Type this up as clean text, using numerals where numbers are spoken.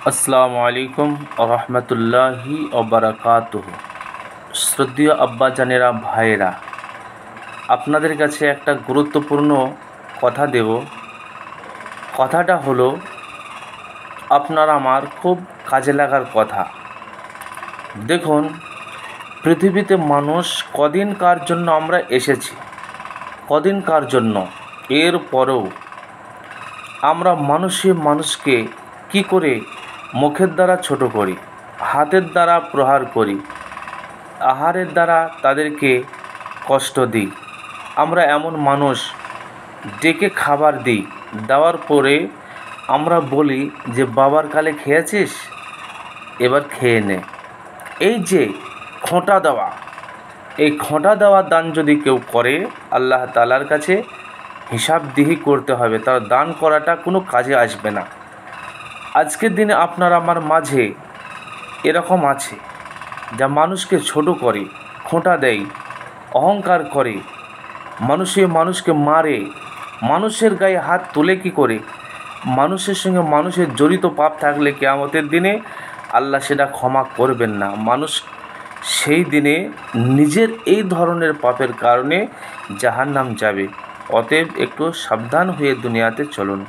আসসালামু আলাইকুম রহমতুল্লাহি ওবারাকাতুহু। শ্রদ্ধেয় আব্বাজানেরা, ভাইয়েরা, আপনাদের কাছে একটা গুরুত্বপূর্ণ কথা দেব। কথাটা হলো আপনার আমার খুব কাজে লাগার কথা। দেখুন, পৃথিবীতে মানুষ কদিনকার জন্য আমরা এসেছি, কদিনকার জন্য, এর পরেও আমরা মানুষকে কি করে মুখের দ্বারা ছোট করি, হাতের দ্বারা প্রহার করি, আহারের দ্বারা তাদেরকে কষ্ট দিই। আমরা এমন মানুষ, ডেকে খাবার দিই, দেওয়ার পরে আমরা বলি যে বাবার কালে খেয়েছিস, এবার খেয়ে নে। এই যে খোঁটা দেওয়া, এই খোঁটা দেওয়ার দান যদি কেউ করে, আল্লাহ তাআলার কাছে হিসাবদিহি করতে হবে, তার দান করাটা কোনো কাজে আসবে না। আজকের দিনে আপনার আমার মাঝে এরকম আছে যা মানুষকে ছোট করে, খোঁটা দেয়, অহংকার করে, মানুষকে মারে, মানুষের গায়ে হাত তোলে কি করে। মানুষের সঙ্গে মানুষের জড়িত পাপ থাকলে কিয়ামতের দিনে আল্লাহ সেটা ক্ষমা করবেন না। মানুষ সেই দিনে নিজের এই ধরনের পাপের কারণে জাহান্নাম যাবে। অতএব একটু সাবধান হয়ে দুনিয়াতে চলুন।